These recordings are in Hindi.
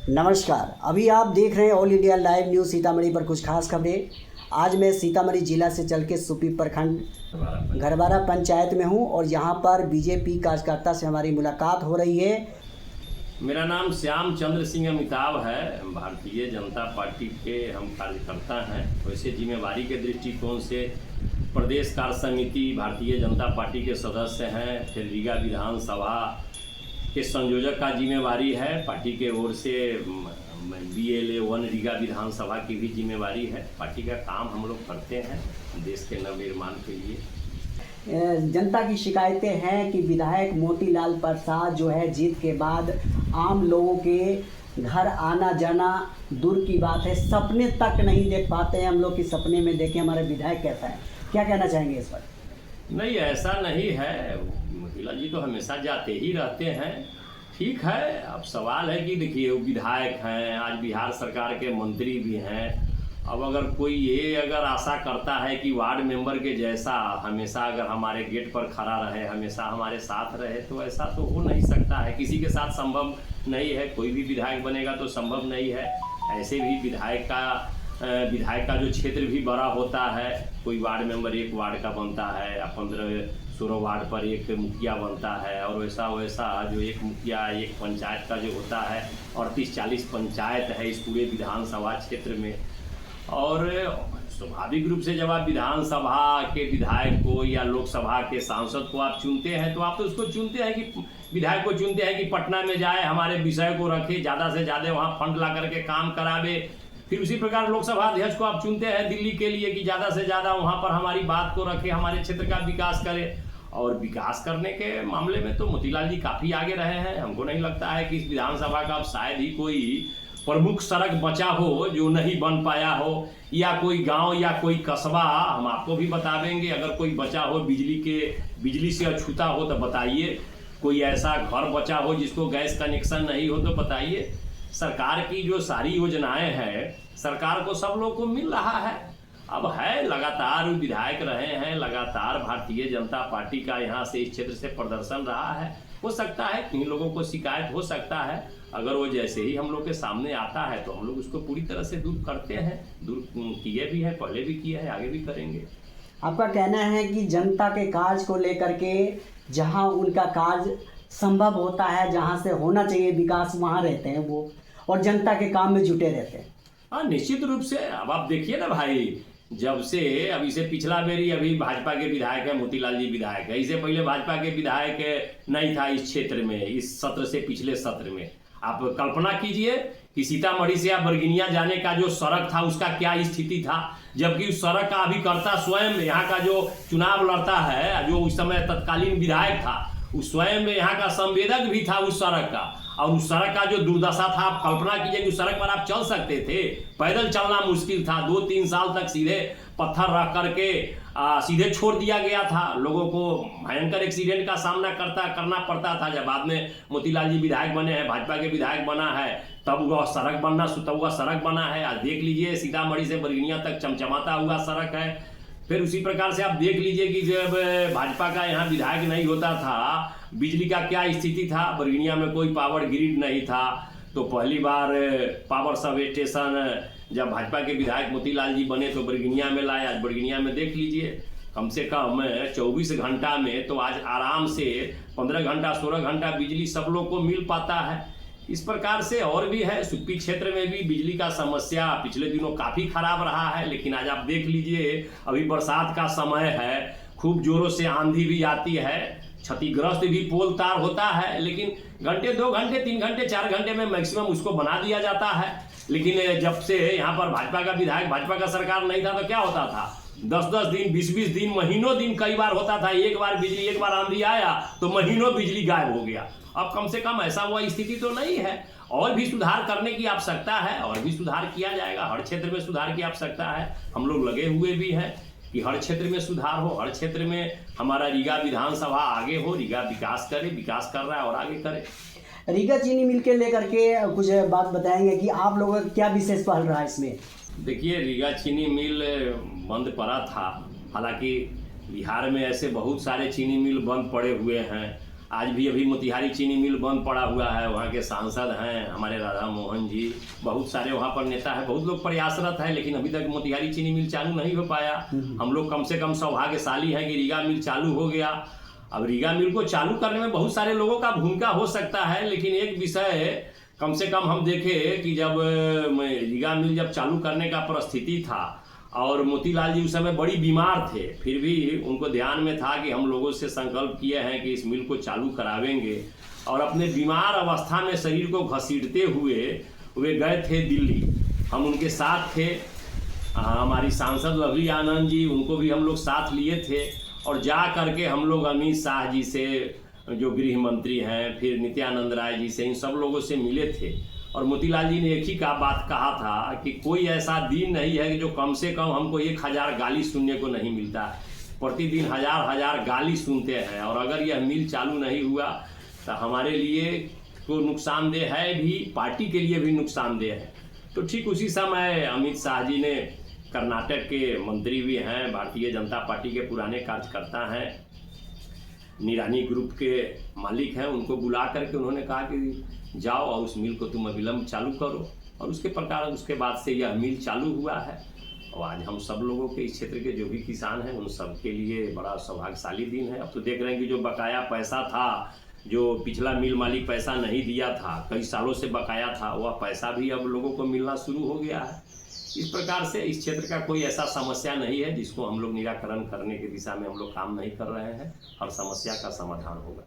नमस्कार, अभी आप देख रहे हैं all India live news Sitamarhi पर कुछ खास खबरें। आज मैं सीतामढ़ी जिला से चल के सुपी प्रखंड घरवारा पंचायत में हूं और यहां पर बीजेपी कार्यकर्ता से हमारी मुलाकात हो रही है। मेरा नाम श्याम चंद्र सिंह अमिताभ है। भारतीय जनता पार्टी के हम कार्यकर्ता हैं। वैसे जिम्मेवारी के दृष्टिकोण से प्रदेश कार्य समिति भारतीय जनता पार्टी के सदस्य हैं। फिर रीगा विधानसभा के संयोजक का जिम्मेवारी है। पार्टी के ओर से BLA 1 रीगा विधानसभा की भी जिम्मेवारी है। पार्टी का काम हम लोग करते हैं देश के नवनिर्माण के लिए। जनता की शिकायतें हैं कि विधायक मोतीलाल प्रसाद जो है जीत के बाद आम लोगों के घर आना जाना दूर की बात है, सपने तक नहीं देख पाते हैं हम लोग कि सपने में देखें हमारा विधायक कैसा है। क्या कहना चाहेंगे इस पर? नहीं, ऐसा नहीं है। मोतीलाल जी तो हमेशा जाते ही रहते हैं। ठीक है, अब सवाल है कि देखिए वो विधायक हैं, आज बिहार सरकार के मंत्री भी हैं। अब अगर कोई ये अगर आशा करता है कि वार्ड मेंबर के जैसा हमेशा अगर हमारे गेट पर खड़ा रहे, हमेशा हमारे साथ रहे, तो ऐसा तो हो नहीं सकता है। किसी के साथ संभव नहीं है। कोई भी विधायक बनेगा तो संभव नहीं है। ऐसे भी विधायक का जो क्षेत्र भी बड़ा होता है, कोई वार्ड मेंबर एक वार्ड का बनता है या 15-16 वार्ड पर एक मुखिया बनता है, और वैसा जो एक मुखिया एक पंचायत का जो होता है 38-40 पंचायत है इस पूरे विधानसभा क्षेत्र में। और स्वाभाविक रूप से जब आप विधानसभा के विधायक को या लोकसभा के सांसद को आप चुनते हैं तो आप तो उसको चुनते हैं कि विधायक को चुनते हैं कि पटना में जाए, हमारे विषय को रखे, ज़्यादा से ज़्यादा वहाँ फंड ला करके काम करावे। फिर उसी प्रकार लोकसभा अध्यक्ष को आप चुनते हैं दिल्ली के लिए कि ज़्यादा से ज़्यादा वहाँ पर हमारी बात को रखे, हमारे क्षेत्र का विकास करे। और विकास करने के मामले में तो मोतीलाल जी काफ़ी आगे रहे हैं। हमको नहीं लगता है कि इस विधानसभा का अब शायद ही कोई प्रमुख सड़क बचा हो जो नहीं बन पाया हो, या कोई गांव या कोई कस्बा हम आपको भी बता देंगे। अगर कोई बचा हो बिजली से अछूता हो तो बताइए। कोई ऐसा घर बचा हो जिसको गैस कनेक्शन नहीं हो तो बताइए। सरकार की जो सारी योजनाएं हैं सरकार को सब लोग को मिल रहा है। अब है लगातार विधायक रहे हैं, लगातार भारतीय जनता पार्टी का यहाँ से इस क्षेत्र से प्रदर्शन रहा है। हो सकता है कि लोगों को शिकायत हो सकता है, अगर वो जैसे ही हम लोग के सामने आता है तो हम लोग उसको पूरी तरह से दूर करते हैं। दूर किए भी हैं, पहले भी किए हैं, आगे भी करेंगे। आपका कहना है कि जनता के कार्य को लेकर के जहां उनका कार्य संभव होता है, जहां से होना चाहिए विकास, वहां रहते हैं वो और जनता के काम में जुटे रहते हैं। हाँ, निश्चित रूप से। अब आप देखिए ना भाई, जब से अभी से पिछला मेरी अभी भाजपा के विधायक है, मोतीलाल जी विधायक है। इससे पहले भाजपा के विधायक नहीं था इस क्षेत्र में, इस सत्र से पिछले सत्र में। आप कल्पना कीजिए कि सीतामढ़ी से आप बरगिनिया जाने का जो सड़क था उसका क्या स्थिति था, जबकि उस सड़क का अभिकर्ता स्वयं यहाँ का जो चुनाव लड़ता है, जो उस समय तत्कालीन विधायक था, उस स्वयं यहाँ का संवेदक भी था उस सड़क का। और उस सड़क का जो दुर्दशा था, आप कल्पना कीजिए कि उस सड़क पर आप चल सकते थे, पैदल चलना मुश्किल था। 2-3 साल तक सीधे पत्थर रख करके सीधे छोड़ दिया गया था। लोगों को भयंकर एक्सीडेंट का सामना करना पड़ता था। जब बाद में मोतीलाल जी विधायक बने हैं, भाजपा के विधायक बना है, तब वह सड़क बना है। आज देख लीजिए सीतामढ़ी से बरगिनिया तक चमचमाता हुआ सड़क है। फिर उसी प्रकार से आप देख लीजिए कि जब भाजपा का यहाँ विधायक नहीं होता था, बिजली का क्या स्थिति था। बरगिनिया में कोई पावर ग्रिड नहीं था, तो पहली बार पावर सब स्टेशन जब भाजपा के विधायक मोतीलाल जी बने तो बरगिनिया में लाए। आज बरगिनिया में देख लीजिए कम से कम 24 घंटा में तो आज आराम से 15 घंटा 16 घंटा बिजली सब लोग को मिल पाता है। इस प्रकार से और भी है। सुप्पी क्षेत्र में भी बिजली का समस्या पिछले दिनों काफ़ी खराब रहा है, लेकिन आज आप देख लीजिए अभी बरसात का समय है, खूब जोरों से आंधी भी आती है, क्षतिग्रस्त भी पोल तार होता है, लेकिन घंटे 2 घंटे 3 घंटे 4 घंटे में मैक्सिमम उसको बना दिया जाता है। लेकिन जब से यहाँ पर भाजपा का विधायक, भाजपा का सरकार नहीं था तो क्या होता था, 10-10 दिन 20-20 दिन महीनों दिन कई बार होता था। एक बार बिजली, एक बार आंधी आया तो महीनों बिजली गायब हो गया। अब कम से कम ऐसा हुआ स्थिति तो नहीं है। और भी सुधार करने की आवश्यकता है, और भी सुधार किया जाएगा। हर क्षेत्र में सुधार की आवश्यकता है। हम लोग लगे हुए भी हैं कि हर क्षेत्र में सुधार हो, हर क्षेत्र में हमारा रीगा विधानसभा आगे हो, रीगा विकास करे, विकास कर रहा है और आगे करे। रीगा चीनी मिल के लेकर के कुछ बात बताएंगे कि आप लोगों का क्या विशेष पहल रहा है इसमें? देखिए, रीगा चीनी मिल बंद पड़ा था। हालांकि बिहार में ऐसे बहुत सारे चीनी मिल बंद पड़े हुए हैं। आज भी अभी मोतिहारी चीनी मिल बंद पड़ा हुआ है, वहाँ के सांसद हैं हमारे राधा मोहन जी, बहुत सारे वहाँ पर नेता है, बहुत लोग प्रयासरत है, लेकिन अभी तक मोतिहारी चीनी मिल चालू नहीं हो पाया। हम लोग कम से कम सौभाग्यशाली हैं कि रीगा मिल चालू हो गया। अब रीगा मिल को चालू करने में बहुत सारे लोगों का भूमिका हो सकता है, लेकिन एक विषय कम से कम हम देखे कि जब रीगा मिल जब चालू करने का परिस्थिति था और मोतीलाल जी उस समय बड़ी बीमार थे, फिर भी उनको ध्यान में था कि हम लोगों से संकल्प किए हैं कि इस मिल को चालू करावेंगे, और अपने बीमार अवस्था में शरीर को घसीटते हुए वे गए थे दिल्ली। हम उनके साथ थे, हमारी सांसद लवली आनंद जी, उनको भी हम लोग साथ लिए थे, और जा करके हम लोग अमित शाह जी से जो गृह मंत्री हैं, फिर नित्यानंद राय जी से, इन सब लोगों से मिले थे। और मोतीलाल जी ने एक ही बात कहा था कि कोई ऐसा दिन नहीं है कि जो कम से कम हमको 1000 गाली सुनने को नहीं मिलता। प्रतिदिन हजार गाली सुनते हैं, और अगर यह मिल चालू नहीं हुआ तो हमारे लिए तो नुकसानदेह है भी, पार्टी के लिए भी नुकसानदेह है। तो ठीक उसी समय अमित शाह जी ने, कर्नाटक के मंत्री भी हैं, भारतीय जनता पार्टी के पुराने कार्यकर्ता हैं, निरानी ग्रुप के मालिक हैं, उनको बुला करके उन्होंने कहा कि जाओ और उस मिल को तुम अविलंब चालू करो, और उसके बाद से यह मिल चालू हुआ है। और आज हम सब लोगों के, इस क्षेत्र के जो भी किसान हैं, उन सब के लिए बड़ा सौभाग्यशाली दिन है। अब तो देख रहे हैं कि जो बकाया पैसा था, जो पिछला मिल मालिक पैसा नहीं दिया था, कई सालों से बकाया था, वह पैसा भी अब लोगों को मिलना शुरू हो गया है। इस प्रकार से इस क्षेत्र का कोई ऐसा समस्या नहीं है जिसको हम लोग निराकरण करने की दिशा में हम लोग काम नहीं कर रहे हैं, हर समस्या का समाधान होगा।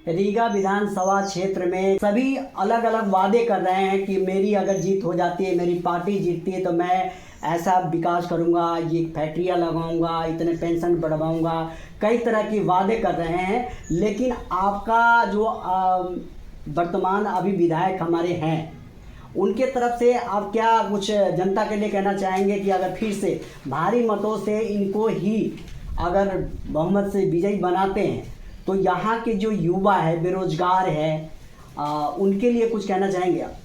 रीगा विधानसभा क्षेत्र में सभी अलग अलग वादे कर रहे हैं कि मेरी अगर जीत हो जाती है, मेरी पार्टी जीतती है, तो मैं ऐसा विकास करूंगा, ये फैक्ट्रियां लगाऊंगा, इतने पेंशन बढ़वाऊंगा, कई तरह की वादे कर रहे हैं। लेकिन आपका जो वर्तमान अभी विधायक हमारे हैं, उनके तरफ से आप क्या कुछ जनता के लिए कहना चाहेंगे कि अगर फिर से भारी मतों से इनको ही अगर बहुमत से विजयी बनाते हैं तो यहाँ के जो युवा है, बेरोजगार है, उनके लिए कुछ कहना चाहेंगे आप?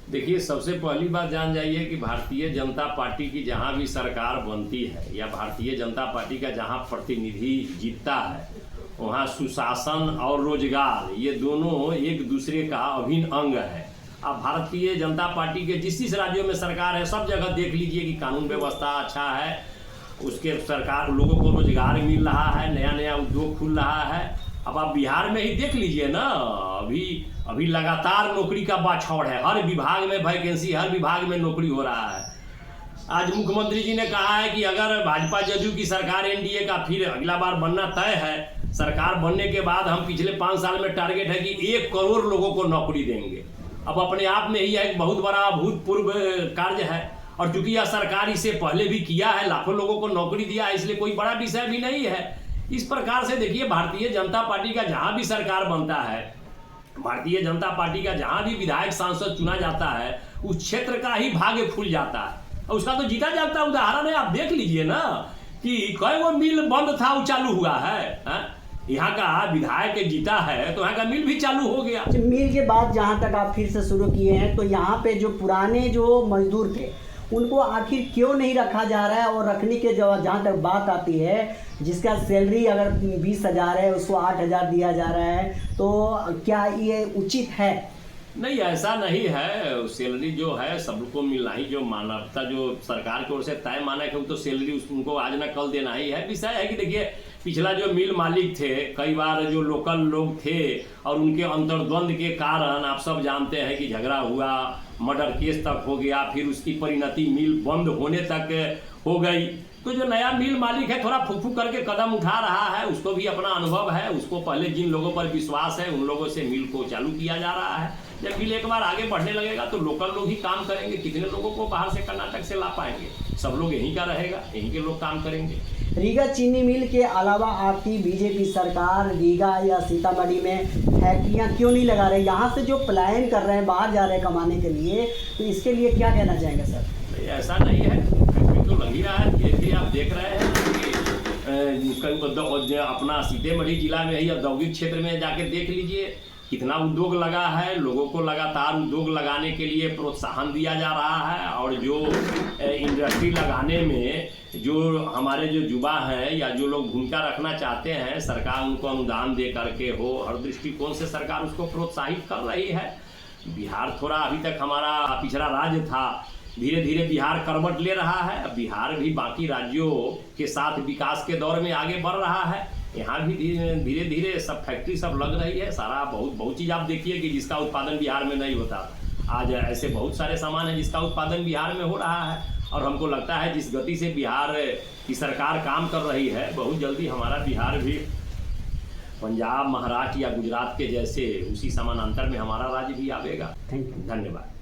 देखिए, सबसे पहली बात जान जाइए कि भारतीय जनता पार्टी की जहाँ भी सरकार बनती है या भारतीय जनता पार्टी का जहाँ प्रतिनिधि जीतता है, वहाँ सुशासन और रोजगार, ये दोनों एक दूसरे का अभिन्न अंग है। अब भारतीय जनता पार्टी के जिस राज्यों में सरकार है, सब जगह देख लीजिए कि कानून व्यवस्था अच्छा है, उसके सरकार लोगों को रोजगार मिल रहा है, नया नया उद्योग खुल रहा है। अब आप बिहार में ही देख लीजिए ना, अभी लगातार नौकरी का बाछौड़ है, हर विभाग में वैकेंसी, हर विभाग में नौकरी हो रहा है। आज मुख्यमंत्री जी ने कहा है कि अगर भाजपा जदयू की सरकार, एनडीए का फिर अगला बार बनना तय है, सरकार बनने के बाद हम पिछले 5 साल में टारगेट है कि 1 करोड़ लोगों को नौकरी देंगे। अब अपने आप में ही एक बहुत बड़ा अभूतपूर्व कार्य है, और चूंकि यह सरकार इसे पहले भी किया है, लाखों लोगों को नौकरी दिया है, इसलिए कोई बड़ा विषय भी नहीं है। इस प्रकार से देखिए, भारतीय जनता पार्टी का जहां भी सरकार बनता है, भारतीय जनता पार्टी का जहां भी विधायक सांसद चुना जाता है, उस क्षेत्र का ही भाग्य खुल जाता है, और उसका तो जीता जागता उदाहरण है। आप देख लीजिए ना कि कई वो मिल बंद था, वो चालू हुआ है। यहाँ का विधायक जीता है तो यहाँ का मिल भी चालू हो गया। मिल के बाद जहाँ तक आप फिर से शुरू किए हैं, तो यहाँ पे जो पुराने जो मजदूर थे, उनको आखिर क्यों नहीं रखा जा रहा है? और रखने के जहाँ तक बात आती है, जिसका सैलरी अगर 20,000 है, उसको 8,000 दिया जा रहा है, तो क्या ये उचित है? नहीं, ऐसा नहीं है। सैलरी जो है सबको मिलना ही, जो मानवता जो सरकार की ओर से तय माना है, तो सैलरी उनको आज ना कल देना ही है। विषय है कि देखिए, पिछला जो मिल मालिक थे, कई बार जो लोकल लोग थे, और उनके अंतर्द्वंद के कारण आप सब जानते हैं कि झगड़ा हुआ, मर्डर केस तक हो गया, फिर उसकी परिणति मिल बंद होने तक हो गई। तो जो नया मिल मालिक है, थोड़ा फुक फुक करके कदम उठा रहा है, उसको भी अपना अनुभव है, उसको पहले जिन लोगों पर विश्वास है, उन लोगों से मिल को चालू किया जा रहा है। जब मिल एक बार आगे बढ़ने लगेगा तो लोकल लोग ही काम करेंगे। कितने लोगों को बाहर से कर्नाटक से ला पाएंगे? सब लोग यहीं का रहेगा, यहीं के लोग काम करेंगे। रीगा चीनी मिल के अलावा आपकी बीजेपी सरकार रीगा या सीतामढ़ी में फैक्ट्रियां क्यों नहीं लगा रहे? यहाँ से जो पलायन कर रहे हैं, बाहर जा रहे हैं कमाने के लिए, तो इसके लिए क्या कहना चाहेंगे सर? नहीं, ऐसा नहीं है, फैक्ट्री तो लग ही रहा है। धीरे धीरे आप देख रहे हैं कि अपना सीतामढ़ी जिला में ही औद्योगिक क्षेत्र में जाके देख लीजिए, कितना उद्योग लगा है, लोगों को लगातार उद्योग लगाने के लिए प्रोत्साहन दिया जा रहा है। और जो इंडस्ट्री लगाने में जो हमारे जो युवा हैं या जो लोग भूमिका रखना चाहते हैं, सरकार उनको अनुदान दे करके हो, हर दृष्टिकोण से सरकार उसको प्रोत्साहित कर रही है। बिहार थोड़ा अभी तक हमारा पिछड़ा राज्य था, धीरे धीरे बिहार करवट ले रहा है। बिहार भी बाकी राज्यों के साथ विकास के दौर में आगे बढ़ रहा है। यहाँ भी धीरे धीरे सब फैक्ट्री सब लग रही है, सारा बहुत चीज़ आप देखिए कि जिसका उत्पादन बिहार में नहीं होता, आज ऐसे बहुत सारे सामान हैं जिसका उत्पादन बिहार में हो रहा है। और हमको लगता है जिस गति से बिहार की सरकार काम कर रही है, बहुत जल्दी हमारा बिहार भी पंजाब, महाराष्ट्र या गुजरात के जैसे उसी समानांतर में हमारा राज्य भी आवेगा। Thank you. धन्यवाद।